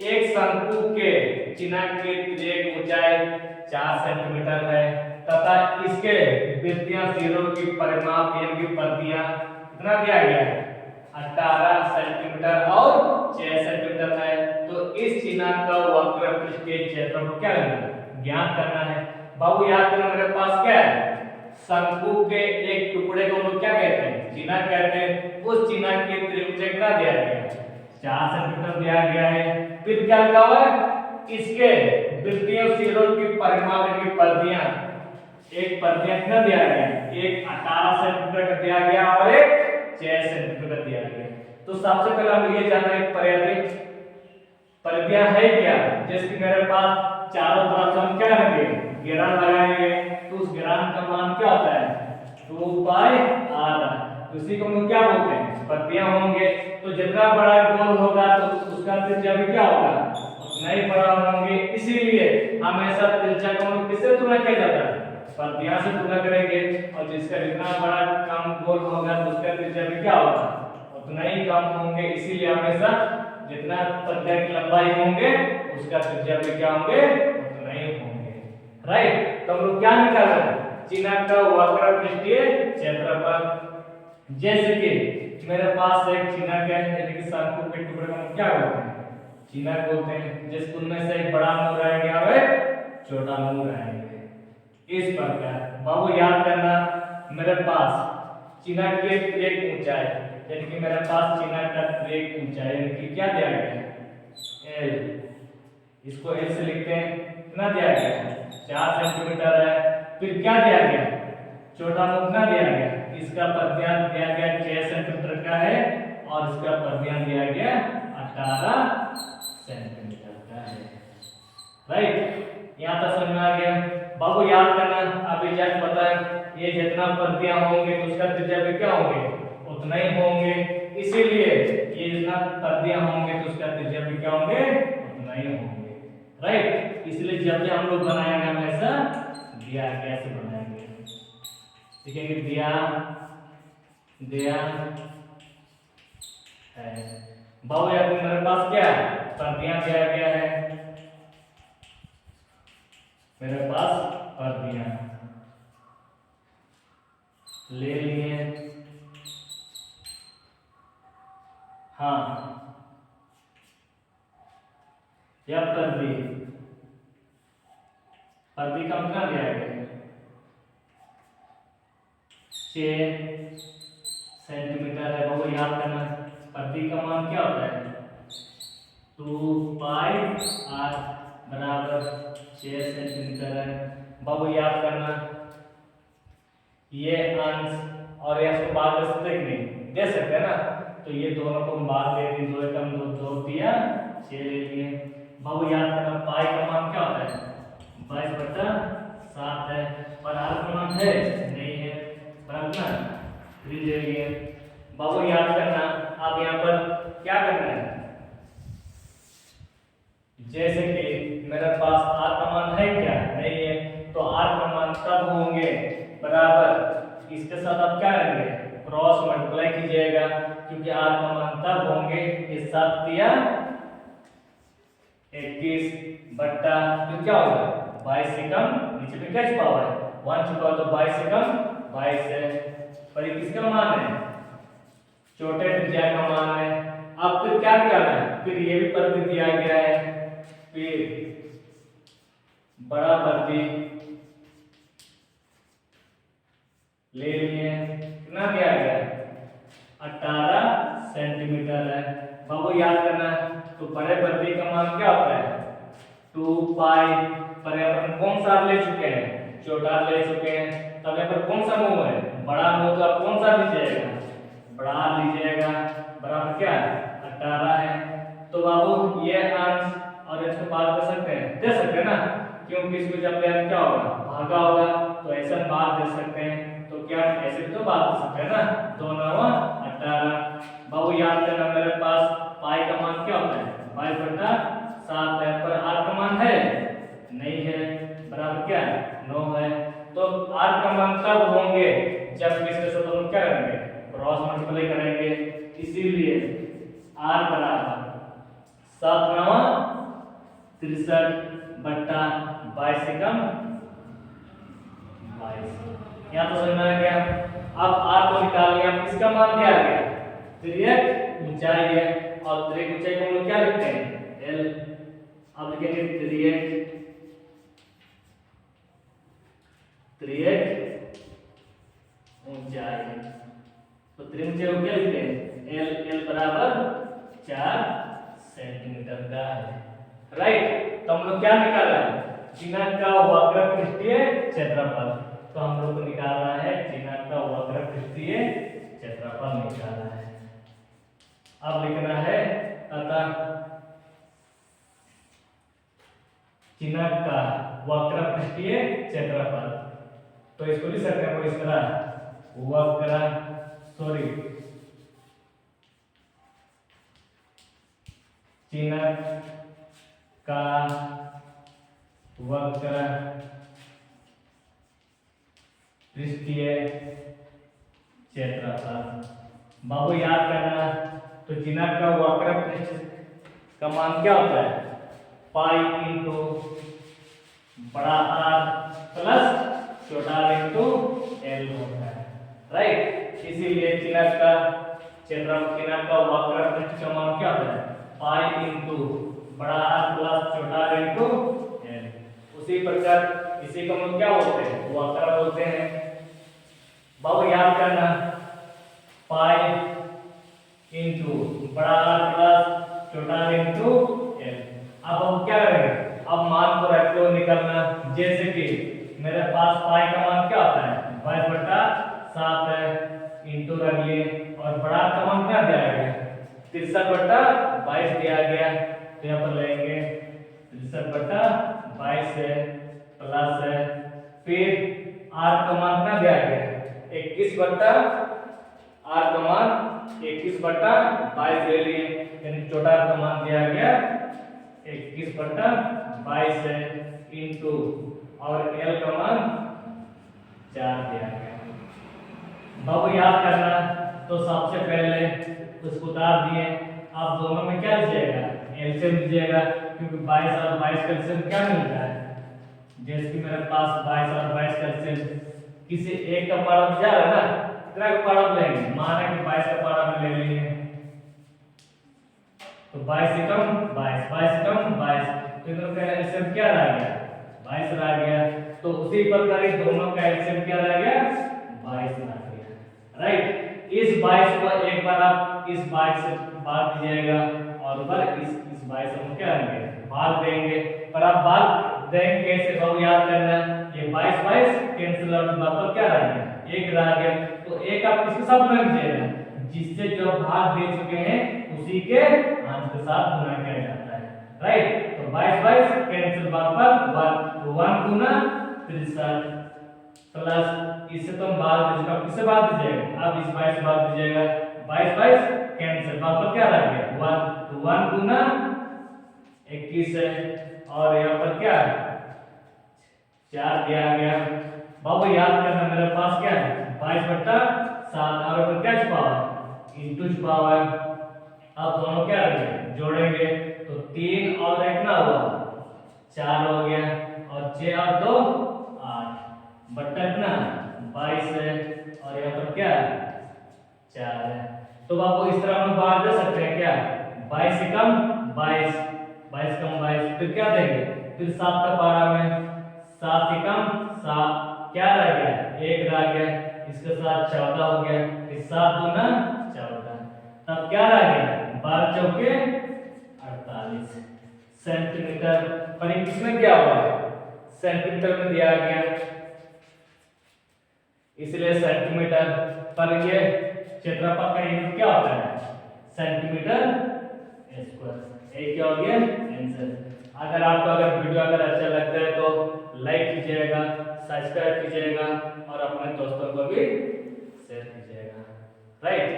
एक शंकु के चिन्हांकित एक ऊंचाई 4 सेंटीमीटर है तथा इसके वृत्तीय सिरों की परिमाप यानी कि परिधियां कितना दिया गया है 18 सेंटीमीटर और 6 सेंटीमीटर है। तो इस चिन्हांक का वक्र पृष्ठ के क्षेत्र को क्या करना है ज्ञात करना है। बाबू याद करना मेरे पास क्या है शंकु के एक टुकड़े को हम लोग क्या कहते हैं चिन्हांक कहते हैं। उस चिन्हांक की त्रिभुज कितना दिया गया है 4 सेंटीमीटर दिया गया है। फिर क्या लिखा हुआ है इसके वृत्तीय सिरों की परिमाप की परिधियां एक परिधियां कितना दिया गया है एक 18 सेंटीमीटर का दिया गया और एक 6 सेंटीमीटर दिया गया। तो सबसे पहले हम ये जानना है परिधियां है क्या जैसे कि मेरे पास चारों तरफ हम क्या करेंगे घेरा लगाएंगे तो उस घेरान का मान क्या होता है 2 पाई r। उसी को हम क्या बोलते हैं परिधियां होंगे। तो जितना बड़ा गोल होगा तो उसका त्रिज्या भी क्या होगा उतना ही बड़ा होंगे। इसीलिए हमेशा त्रिज्या को हम किससे तुलना किया जाता है परिधियां से तुलना करेंगे और जिसका जितना बड़ा कम गोल होगा तो उसका त्रिज्या भी क्या होगा उतना ही कम होंगे। इसीलिए हमेशा जितना परिधियां की लंबाई होंगे उसका त्रिज्या भी क्या होंगे उतना ही होंगे। राइट। तो हम लोग क्या निकाल रहे हैं चिन्हांक का वक्र पृष्ठीय क्षेत्रफल। जैसे कि मेरे पास एक चिन्हांक है यानी कि शंकु के टुकड़े को हम क्या बोलते हैं चिन्हांक बोलते हैं जिसमें उनमें से एक बड़ा मुंह रहेगा और एक छोटा मुंह रहेगा। इस प्रकार बाबू याद करना मेरे पास चिन्हांक की एक ऊंचाई यानी कि मेरे पास चिन्हांक का एक ऊंचाई यानी कि क्या दिया गया है L। इसको L से लिखते हैं कितना दिया गया है 4 सेंटीमीटर है। फिर क्या दिया गया छोटा मुंह कितना दिया गया इसका परिधियां दिया गया 6 सेंटीमीटर का है और इसका परिधियां दिया गया 18 सेंटीमीटर का है। राइट। यहां तक समझ में आ गया। बाबू याद करना अभी जस्ट बताएं ये जितना परिधियां होंगे तो उसका त्रिज्या भी क्या होंगे उतना ही होंगे। इसीलिए ये जितना परिधियां होंगे तो उसका त्रिज्या भी क्या होंगे उतना ही होंगे। राइट। इसलिए जब भी हम लोग बनाएंगे हमेशा दिया कैसे बनाएंगे सीखेंगे दिया दिया है। बाबू याद मेरे पास क्या है परिधियां दिया गया है मेरे पास परिधियां ले लिए। हाँ यह परिधि का कितना दिया गया 6 सेंटीमीटर है। बाबू याद करना परिधि का मान क्या होता है 2 पाई r बराबर 6 सेंटीमीटर है। बाबू याद करना ये अंश और ये इसको बात कर सकते कि नहीं दे सकते हैं ना। तो ये दोनों को बात दे दी 2 एकम 2 2 दिया 6 ले लिए। बाबू याद करना पाई का मान क्या होता है 22/7 है पर r का मान है नहीं है बराबर ना 3 ले लिए। बाबू याद करना अब यहाँ पर क्या करना है जैसे कि मेरे पास r का मान है क्या नहीं है तो r का मान तब होंगे बराबर इसके साथ आप क्या करेंगे क्रॉस मल्टीप्लाई कीजिएगा क्योंकि r का मान तब होंगे इस 7 दिया 21 बट्टा फिर क्या होगा 22 से कम नीचे में क्या छुपा हुआ है 1 छुपा तो 22 से कम 22 है पर ये किसका मान है छोटे त्रिज्या का मान है। अब फिर क्या करना है फिर ये भी परिधि दिया गया है फिर बड़ा परिधि ले लिए कितना दिया गया 18 सेंटीमीटर है। बाबू याद करना तो बड़े परिधि का मान क्या होता है 2 पाई पर यहाँ पर कौन सा ले चुके हैं छोटा ले चुके हैं तब यहाँ पर कौन सा मुंह है बड़ा मुंह तो आप कौन सा लीजिएगा बड़ा लीजिएगा बराबर क्या 18 है। तो बाबू ये अंश और इसको बात कर सकते हैं दे सकते हैं ना क्योंकि इसको जब ले क्या होगा भागा होगा तो ऐसा बात दे सकते हैं तो क्या ऐसे भी तो बात कर सकते हैं ना 2 9 18। बाबू याद करना मेरे पास पाई का मान क्या होता है 22/7 है पर r का मान है नहीं है बराबर क्या 9 है। तो r का मान तब होंगे जब इसके साथ हम क्या करेंगे क्रॉस मल्टीप्लाई करेंगे। इसीलिए r बराबर 7 9 63/22 एकम 22। यहाँ तो समझ में आ गया। अब r को निकाल लिया, किसका मान दिया गया, त्रियक ऊंचाई है, और त्रियक ऊंचाई को हम लोग क्या लिखते हैं, l। अब लिखेंगे त्रियक ऊंचाई, तो त्रियक ऊंचाई को क्या लिखते हैं, l बराबर 4 सेंटीमीटर का है। राइट, तो हम लोग क्या निकाला है, चिन्ह का वक्र पृष्ठीय क्षेत्रफल। तो हम लोग को निकालना है चिन्ह का वक्र पृष्ठीय क्षेत्रफल निकालना है। अब लिखना है अतः चिन्ह का वक्र पृष्ठीय क्षेत्रफल। तो इसको लिख सकते हैं इस तरह, चिन्ह का वक्र पृष्ठीय क्षेत्रफल। बाबू याद करना, तो चिन्ह का वक्र पृष्ठ का मान क्या होता है, पाई इंटू बड़ा R प्लस छोटा r इंटू L होता है। राइट, इसीलिए चिन्ह का वक्र पृष्ठ का मान क्या होता है, पाई इंटू बड़ा R प्लस छोटा r इंटू L। उसी प्रकार इसी को हम क्या बोलते हैं, वक्र बोलते हैं। बाबू याद करना, पाई इंटू बड़ा R प्लस छोटा r इंटू L। अब हम क्या करेंगे, अब मान को रखते हुए निकलना। जैसे कि मेरे पास पाई का मान क्या होता है, 22/7 है, इंटू रख लिए, और बड़ा का मान क्या दिया गया, 63/22 दिया गया। तो यहाँ पर लेंगे 63/22 है, प्लस है, फिर r का मान क्या दिया गया, 21/22 ले लिए, यानी छोटा का मान दिया गया 21/22 है, इंटू और L का मान 4 दिया गया। बाबू याद करना, तो सबसे पहले उसको उतार दिए। अब दोनों में क्या लीजिएगा, एलसीएम लीजिएगा, क्योंकि 22 और 22 का एलसीएम क्या मिलता है, जैसे कि मेरे पास 22 और 22 का एलसीएम किसी एक का पारा जा रहा है ना, कितना का पारा लेंगे, माना कि 22 का पारा में ले लिए, तो 22 एकम 22, 22 एकम 22, तो इधर का एलसीएम क्या रह गया, 22 रह गया। तो उसी प्रकार इस दोनों का एलसीएम क्या रह गया, 22 रह गया। राइट, इस 22 को एक बार आप इस 22 से भाग दीजिएगा, और ऊपर इस 22 को क्या करेंगे, भाग देंगे। पर आप भाग देंगे कैसे, बाबू याद करना, ये 22 कैंसिल आउट, बाकी क्या रह गया, 1 रह गया। तो एक आप किसके साथ गुना कीजिएगा, जिससे जो भाग दे चुके हैं उसी के अंश के साथ गुना किया जाता है। राइट, तो 22 कैंसिल, बाकी 1 गुना 63 प्लस इससे तुम भाग दीजिएगा, किससे भाग दीजिएगा, अब इस 22 से भाग दीजिएगा, 22 कैंसिल, बाकी क्या रह गया 1, तो 1 गुना 21 है, और यहाँ पर क्या 4 दिया गया। बाबू याद करना, मेरे पास क्या है 22/7, और ऊपर क्या छुपा हुआ है, इंटू छुपा हुआ है। अब दोनों क्या रहेंगे, जोड़ेंगे, तो 3 और 1 ना हुआ 4 हो गया, और 6 और 2 8, बट्टा कितना 22 है, और यहाँ पर क्या 4 है। तो बाबू इस तरह हम बाहर दे सकते हैं क्या, 22 एकम 22, 22 कम 22, फिर क्या देंगे, फिर 7 का पारा में 7 एकम 7, क्या रह गया 1 रह गया, इसके साथ 14 हो गया, फिर 7 दूना 14, तब क्या रह गया 12 चौके 48 सेंटीमीटर। पर ये किसमें दिया हुआ है, सेंटीमीटर में दिया गया, इसलिए सेंटीमीटर। पर ये क्षेत्रफल का यूनिट क्या होता है, सेंटीमीटर स्क्वायर। एक क्या हो गया आंसर। अगर आपको वीडियो अच्छा लगता है तो लाइक कीजिएगा, सब्सक्राइब कीजिएगा, और अपने दोस्तों को भी शेयर कीजिएगा। राइट।